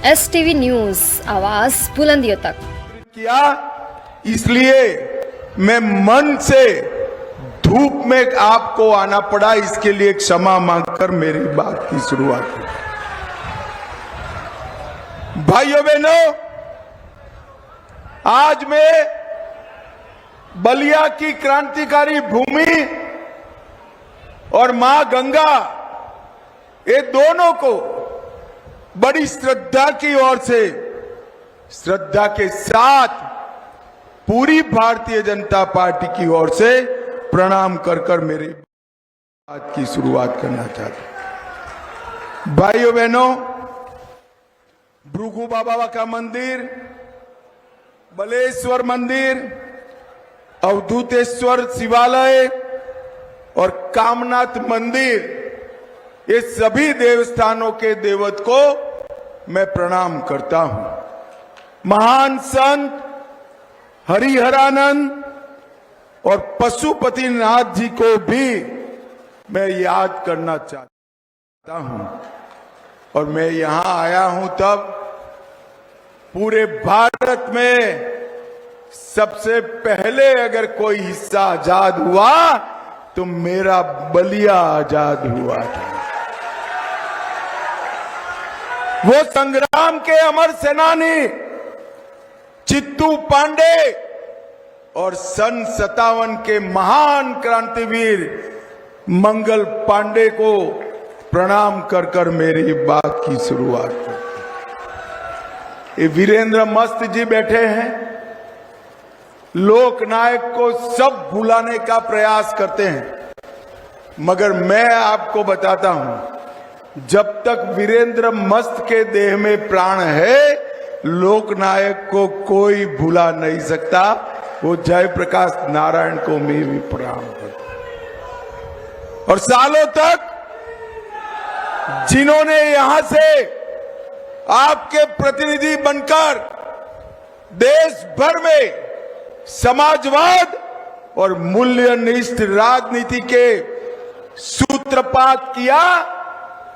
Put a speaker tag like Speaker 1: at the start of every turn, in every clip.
Speaker 1: STV news, आवाज बुलंदियों तक।
Speaker 2: किया इसलिए मैं मन से धूप में आपको आना पड़ा, इसके लिए क्षमा मांगकर मेरी बात की शुरुआत की। भाइयों बहनों, आज मैं बलिया की क्रांतिकारी भूमि और मां गंगा, ये दोनों को बड़ी श्रद्धा की ओर से, श्रद्धा के साथ पूरी भारतीय जनता पार्टी की ओर से प्रणाम कर कर मेरी बात की शुरुआत करना चाहता हूं। भाइयों बहनों, भृगु बाबा का मंदिर, बलेश्वर मंदिर, अवधूतेश्वर शिवालय और कामनाथ मंदिर, ये सभी देवस्थानों के देवत को मैं प्रणाम करता हूं। महान संत हरिहरानंद और पशुपतिनाथ जी को भी मैं याद करना चाहता हूं। और मैं यहां आया हूं तब पूरे भारत में सबसे पहले अगर कोई हिस्सा आजाद हुआ तो मेरा बलिया आजाद हुआ था। वो संग्राम के अमर सेनानी चित्तू पांडे और सन 57 के महान क्रांतिवीर मंगल पांडे को प्रणाम कर कर मेरी बात की शुरुआत की। ये वीरेंद्र मस्त जी बैठे हैं, लोकनायक को सब भुलाने का प्रयास करते हैं, मगर मैं आपको बताता हूं, जब तक वीरेंद्र मस्त के देह में प्राण है, लोकनायक को कोई भुला नहीं सकता। वो जयप्रकाश नारायण को मैं भी प्रणाम करता। और सालों तक जिन्होंने यहां से आपके प्रतिनिधि बनकर देश भर में समाजवाद और मूल्यनिष्ठ राजनीति के सूत्रपात किया,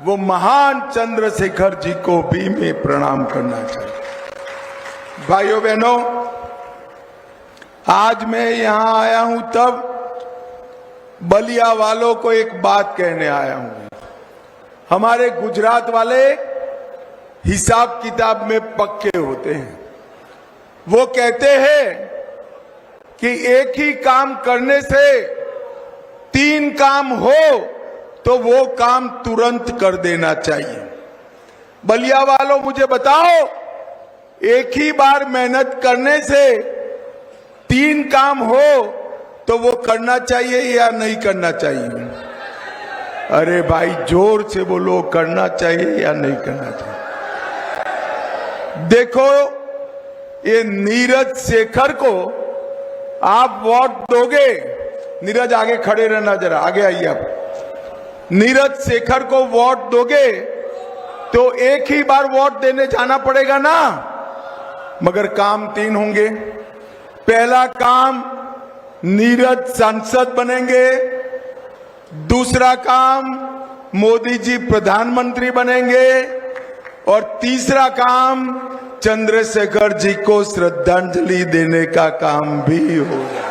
Speaker 2: वो महान चंद्रशेखर जी को भी मैं प्रणाम करना चाहता हूं। भाइयों बहनों, आज मैं यहां आया हूं तब बलिया वालों को एक बात कहने आया हूं। हमारे गुजरात वाले हिसाब किताब में पक्के होते हैं। वो कहते हैं कि एक ही काम करने से 3 काम हो तो वो काम तुरंत कर देना चाहिए। बलिया वालों, मुझे बताओ, एक ही बार मेहनत करने से 3 काम हो तो वो करना चाहिए या नहीं करना चाहिए? अरे भाई, जोर से बोलो, करना चाहिए या नहीं करना चाहिए? देखो, ये नीरज शेखर को आप वोट दोगे, नीरज आगे खड़े रहना, जरा आगे आइए आप। नीरज शेखर को वोट दोगे तो एक ही बार वोट देने जाना पड़ेगा ना, मगर काम 3 होंगे। पहला काम, नीरज सांसद बनेंगे। दूसरा काम, मोदी जी प्रधानमंत्री बनेंगे। और तीसरा काम, चंद्रशेखर जी को श्रद्धांजलि देने का काम भी होगा।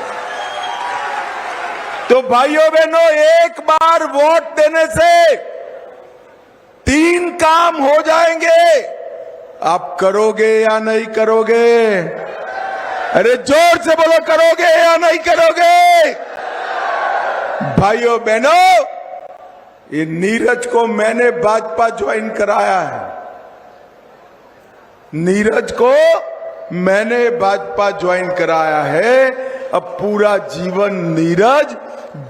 Speaker 2: तो भाइयों बहनों, एक बार वोट देने से 3 काम हो जाएंगे। आप करोगे या नहीं करोगे? अरे जोर से बोलो, करोगे या नहीं करोगे? भाइयों बहनों, ये नीरज को मैंने भाजपा ज्वाइन कराया है। नीरज को मैंने भाजपा ज्वाइन कराया है। अब पूरा जीवन नीरज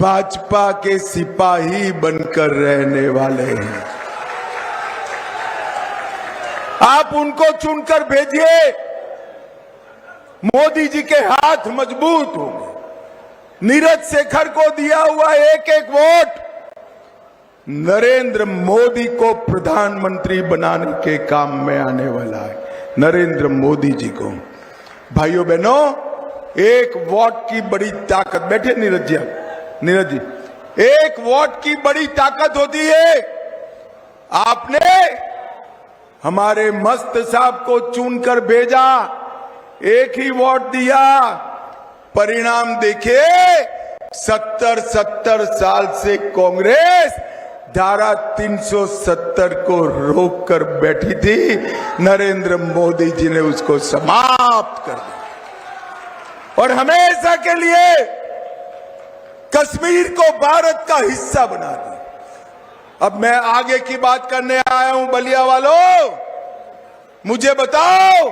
Speaker 2: भाजपा के सिपाही बनकर रहने वाले हैं। आप उनको चुनकर भेजिए, मोदी जी के हाथ मजबूत होंगे। नीरज शेखर को दिया हुआ एक एक वोट नरेंद्र मोदी को प्रधानमंत्री बनाने के काम में आने वाला है, नरेंद्र मोदी जी को। भाइयों बहनों, एक वोट की बड़ी ताकत, बैठे नीरज जी, नीरज जी, एक वोट की बड़ी ताकत होती है। आपने हमारे मस्त साहब को चुनकर भेजा, एक ही वोट दिया, परिणाम देखिए 70 साल से कांग्रेस धारा 370 को रोक कर बैठी थी। नरेंद्र मोदी जी ने उसको समाप्त कर दिया और हमेशा के लिए कश्मीर को भारत का हिस्सा बना दिया। अब मैं आगे की बात करने आया हूं। बलिया वालों, मुझे बताओ,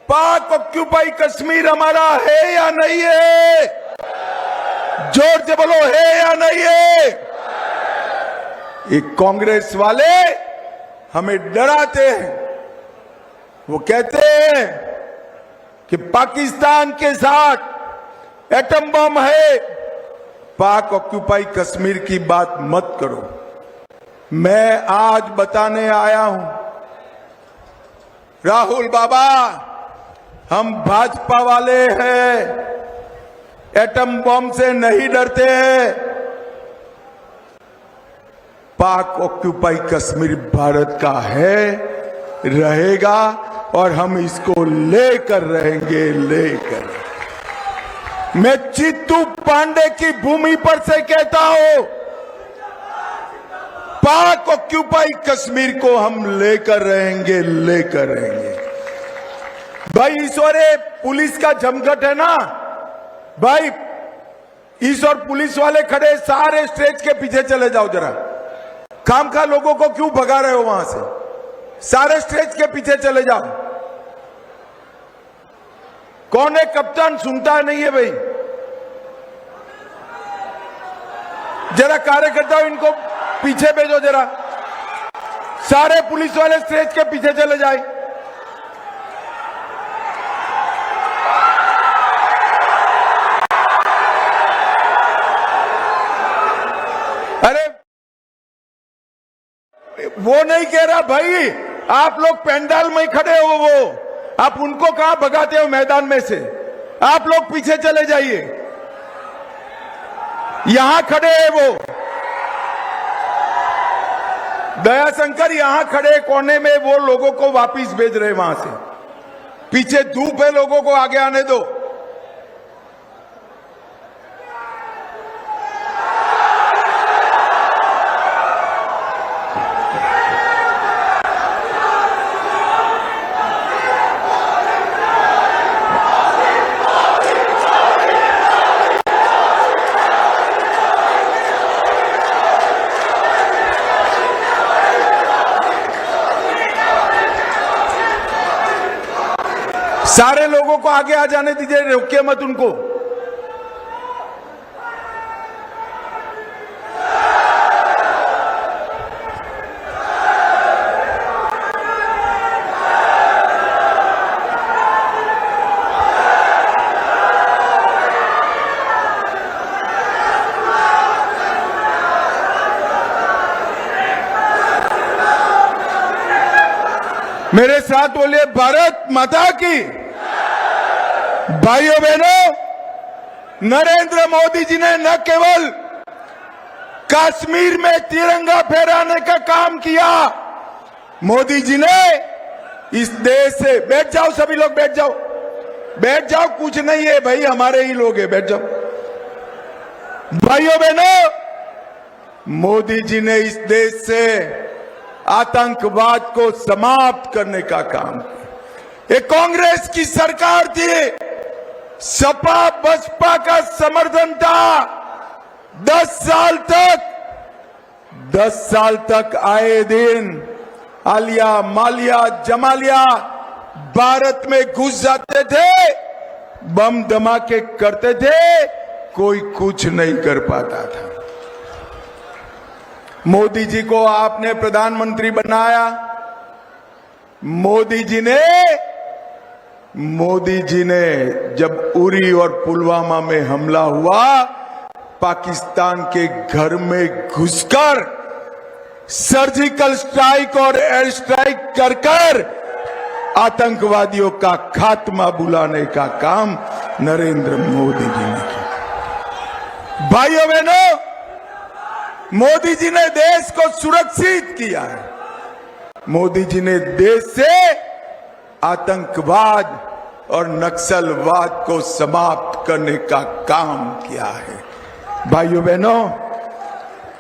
Speaker 2: पाक ऑक्यूपाई कश्मीर हमारा है या नहीं है? जोर से बोलो, है या नहीं है? ये कांग्रेस वाले हमें डराते हैं। वो कहते हैं कि पाकिस्तान के साथ एटम बम है, पाक ऑक्यूपाई कश्मीर की बात मत करो। मैं आज बताने आया हूं, राहुल बाबा, हम भाजपा वाले हैं, एटम बम से नहीं डरते हैं। पाक ऑक्यूपाई कश्मीर भारत का है, रहेगा और हम इसको लेकर रहेंगे, लेकर। मैं चित्तू पांडे की भूमि पर से कहता हूं, पाक ऑक्यूपाई कश्मीर को हम लेकर रहेंगे, लेकर रहेंगे। भाई ईश्वरे पुलिस का जमघट है ना भाई, ईश्वर पुलिस वाले खड़े, सारे स्टेज के पीछे चले जाओ जरा। खामखा लोगों को क्यों भगा रहे हो वहां से? सारे स्टेज के पीछे चले जाओ। कौन है कप्तान? सुनता नहीं है भाई। जरा कार्यकर्ता इनको पीछे भेजो जरा। सारे पुलिस वाले स्टेज के पीछे चले जाए। अरे वो नहीं कह रहा भाई, आप लोग पंडाल में खड़े हो, वो आप उनको कहां भगाते हो मैदान में से? आप लोग पीछे चले जाइए। यहां खड़े हैं वो दयाशंकर, यहां खड़े कोने में, वो लोगों को वापिस भेज रहे वहां से। पीछे धूप है, लोगों को आगे आने दो। सारे लोगों को आगे आ जाने दीजिए, रोकिए मत उनको। मेरे साथ बोलिए, भारत माता की। भाइयों बहनों, नरेंद्र मोदी जी ने न केवल कश्मीर में तिरंगा फहराने का काम किया, मोदी जी ने इस देश से, बैठ जाओ सभी लोग, बैठ जाओ, बैठ जाओ, कुछ नहीं है भाई, हमारे ही लोग हैं, बैठ जाओ। भाइयों बहनों, मोदी जी ने इस देश से आतंकवाद को समाप्त करने का काम किया। ये कांग्रेस की सरकार थी, सपा बसपा का समर्थन था। 10 साल तक आए दिन आलिया मालिया जमालिया भारत में घुस जाते थे, बम धमाके करते थे, कोई कुछ नहीं कर पाता था। मोदी जी को आपने प्रधानमंत्री बनाया। मोदी जी ने जब उरी और पुलवामा में हमला हुआ, पाकिस्तान के घर में घुसकर सर्जिकल स्ट्राइक और एयर स्ट्राइक कर आतंकवादियों का खात्मा बुलाने का काम नरेंद्र मोदी जी ने किया। भाइयों बहनों, मोदी जी ने देश को सुरक्षित किया है। मोदी जी ने देश से आतंकवाद और नक्सलवाद को समाप्त करने का काम किया है। भाइयों बहनों,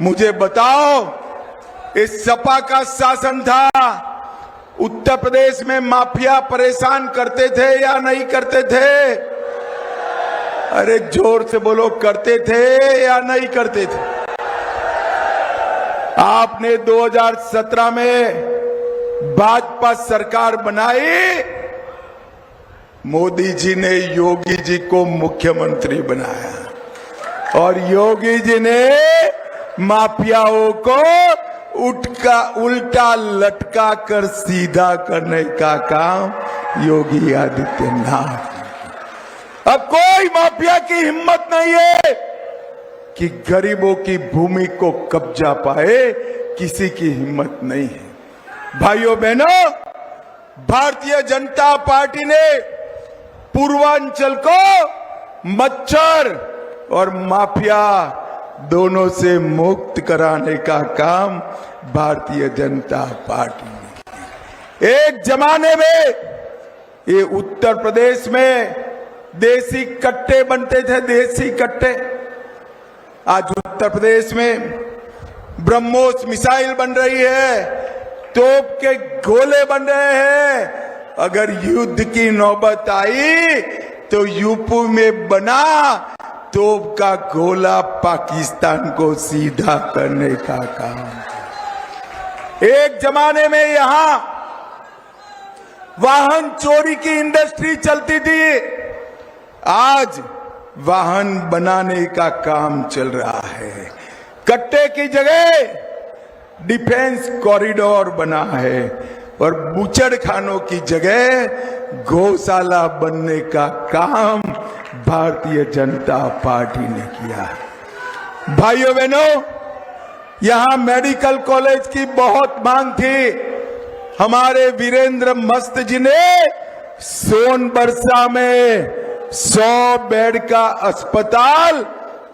Speaker 2: मुझे बताओ, इस सपा का शासन था, उत्तर प्रदेश में माफिया परेशान करते थे या नहीं करते थे? अरे जोर से बोलो, करते थे या नहीं करते थे? आपने 2017 में भाजपा सरकार बनाई, मोदी जी ने योगी जी को मुख्यमंत्री बनाया और योगी जी ने माफियाओं को उल्टा लटका कर सीधा करने का काम योगी आदित्यनाथ। अब कोई माफिया की हिम्मत नहीं है कि गरीबों की भूमि को कब्जा पाए, किसी की हिम्मत नहीं है। भाइयों बहनों, भारतीय जनता पार्टी ने पूर्वांचल को मच्छर और माफिया दोनों से मुक्त कराने का काम भारतीय जनता पार्टी ने। एक जमाने में ये उत्तर प्रदेश में देसी कट्टे बनते थे, देसी कट्टे। आज उत्तर प्रदेश में ब्रह्मोस मिसाइल बन रही है, तोप के गोले बन रहे हैं। अगर युद्ध की नौबत आई तो यूपी में बना तोप का गोला पाकिस्तान को सीधा करने का काम। एक जमाने में यहां वाहन चोरी की इंडस्ट्री चलती थी, आज वाहन बनाने का काम चल रहा है। कट्टे की जगह डिफेंस कॉरिडोर बना है और बूचड़ खानों की जगह गौशाला बनने का काम भारतीय जनता पार्टी ने किया है। भाइयों बहनों, यहां मेडिकल कॉलेज की बहुत मांग थी। हमारे वीरेंद्र मस्त जी ने सोनबरसा में 100 बेड का अस्पताल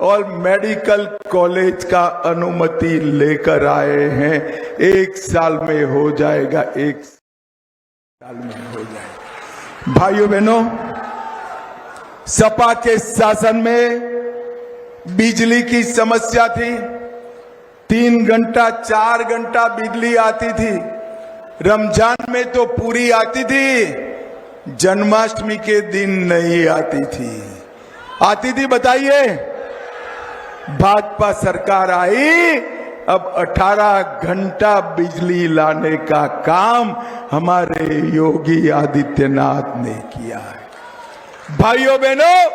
Speaker 2: और मेडिकल कॉलेज का अनुमति लेकर आए हैं। 1 साल में हो जाएगा, 1 साल में हो जाएगा। भाइयों बहनों, सपा के शासन में बिजली की समस्या थी। 3 घंटा 4 घंटा बिजली आती थी। रमजान में तो पूरी आती थी, जन्माष्टमी के दिन नहीं आती थी। आती थी, बताइए। भाजपा सरकार आई, अब 18 घंटा बिजली लाने का काम हमारे योगी आदित्यनाथ ने किया है। भाइयों बहनों,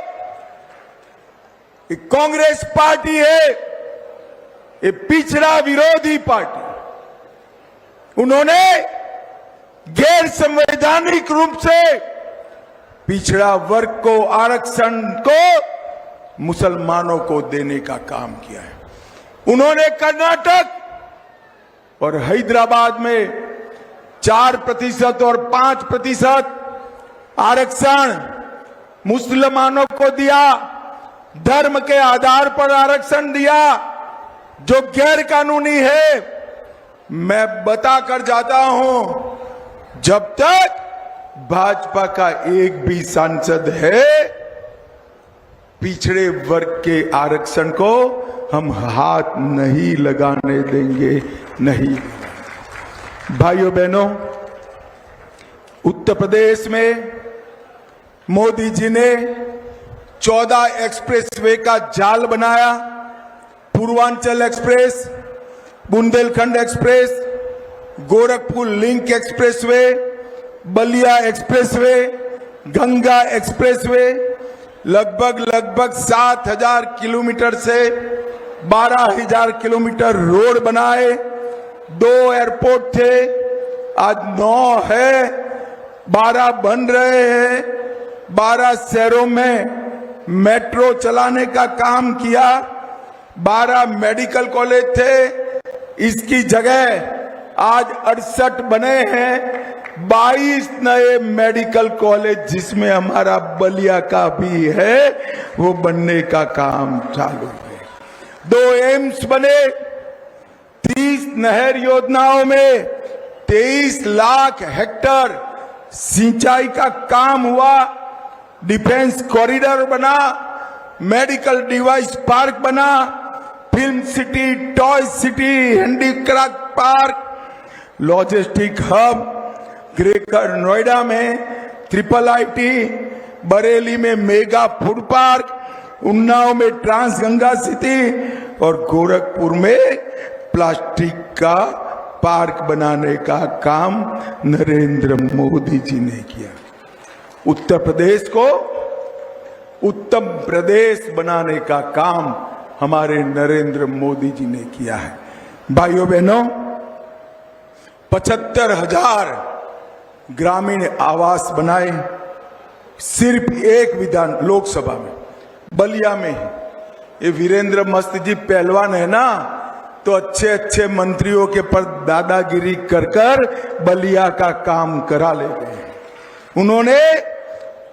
Speaker 2: ये कांग्रेस पार्टी है, ये पिछड़ा विरोधी पार्टी। उन्होंने गैर संवैधानिक रूप से पिछड़ा वर्ग को, आरक्षण को मुसलमानों को देने का काम किया है। उन्होंने कर्नाटक और हैदराबाद में 4% और 5% आरक्षण मुसलमानों को दिया। धर्म के आधार पर आरक्षण दिया, जो गैर कानूनी है। मैं बताकर जाता हूं, जब तक भाजपा का एक भी सांसद है, पिछड़े वर्ग के आरक्षण को हम हाथ नहीं लगाने देंगे, नहीं। भाइयों बहनों, उत्तर प्रदेश में मोदी जी ने 14 एक्सप्रेसवे का जाल बनाया। Purvanchal express, Bundelkhand express, Gorakhpur link expressway, Ballia expressway, Ganga expressway, लगभग 7,000 किलोमीटर से 12,000 किलोमीटर रोड बनाए। 2 एयरपोर्ट थे, आज 9 है, 12 बन रहे हैं। 12 शहरों में मेट्रो चलाने का काम किया। 12 मेडिकल कॉलेज थे, इसकी जगह आज 68 बने हैं। 22 नए मेडिकल कॉलेज, जिसमें हमारा बलिया का भी है, वो बनने का काम चालू है। 2 एम्स बने। 30 नहर योजनाओं में 23 लाख हेक्टर सिंचाई का काम हुआ, डिफेंस कॉरिडोर बना, मेडिकल डिवाइस पार्क बना, film city, toy city, handicraft park, logistic hub, greater Noida में ट्रिपल आईटी, बरेली में मेगा फूड पार्क, उन्नाव में ट्रांस गंगा सिटी और गोरखपुर में प्लास्टिक का पार्क बनाने का काम नरेंद्र मोदी जी ने किया। उत्तर प्रदेश को उत्तम प्रदेश बनाने का काम हमारे नरेंद्र मोदी जी ने किया है। भाइयों बहनों, 75,000 ग्रामीण आवास बनाए सिर्फ एक विधान लोकसभा में, बलिया में ही। ये वीरेंद्र मस्त जी पहलवान है ना, तो अच्छे अच्छे मंत्रियों के पर दादागिरी कर कर बलिया का काम करा ले गए। उन्होंने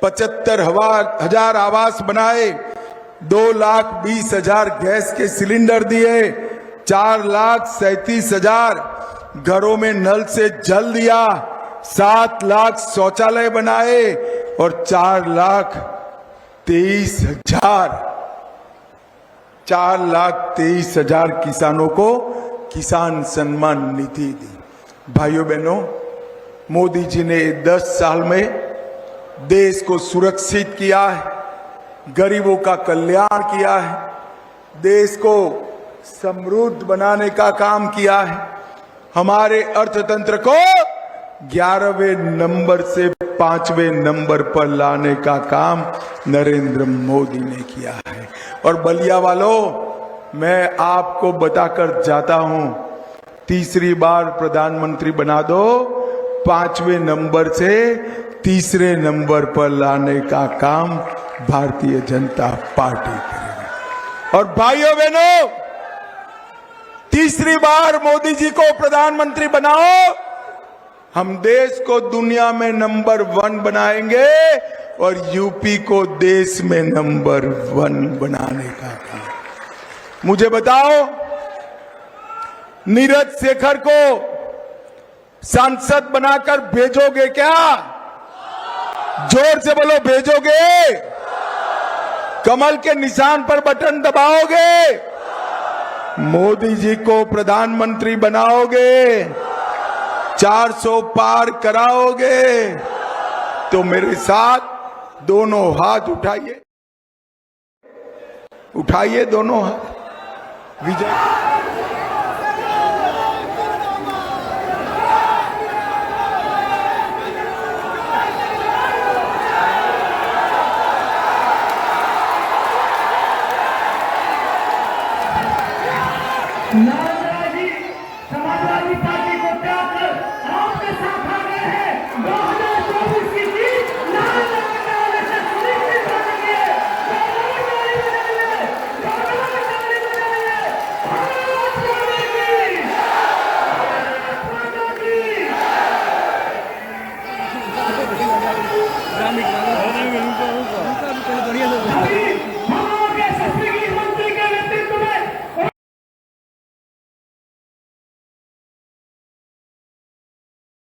Speaker 2: 75,000 आवास बनाए, 2,20,000 गैस के सिलेंडर दिए, 4,37,000 घरों में नल से जल दिया, 7 लाख शौचालय बनाए और 4,23,000 किसानों को किसान सम्मान निधि दी। भाइयों बहनों, मोदी जी ने 10 साल में देश को सुरक्षित किया है, गरीबों का कल्याण किया है, देश को समृद्ध बनाने का काम किया है, हमारे अर्थतंत्र को 11वें नंबर से 5वें नंबर पर लाने का काम नरेंद्र मोदी ने किया है। और बलिया वालों, मैं आपको बताकर जाता हूं, तीसरी बार प्रधानमंत्री बना दो, 5वें नंबर से 3रे नंबर पर लाने का काम भारतीय जनता पार्टी करेगी। और भाइयों बहनों, तीसरी बार मोदी जी को प्रधानमंत्री बनाओ, हम देश को दुनिया में नंबर 1 बनाएंगे और यूपी को देश में नंबर 1 बनाने का काम। मुझे बताओ, नीरज शेखर को सांसद बनाकर भेजोगे क्या? जोर से बोलो, भेजोगे? कमल के निशान पर बटन दबाओगे? मोदी जी को प्रधानमंत्री बनाओगे? 400 पार कराओगे? तो मेरे साथ दोनों हाथ उठाइए, उठाइए दोनों हाथ। विजय
Speaker 3: नाराजी समाजवादी पार्टी को त्याग कर आपके साथ आ गए हैं। 2024 की जीत नाराजी से सुनिश्चित हो चुकी है। भारत माता की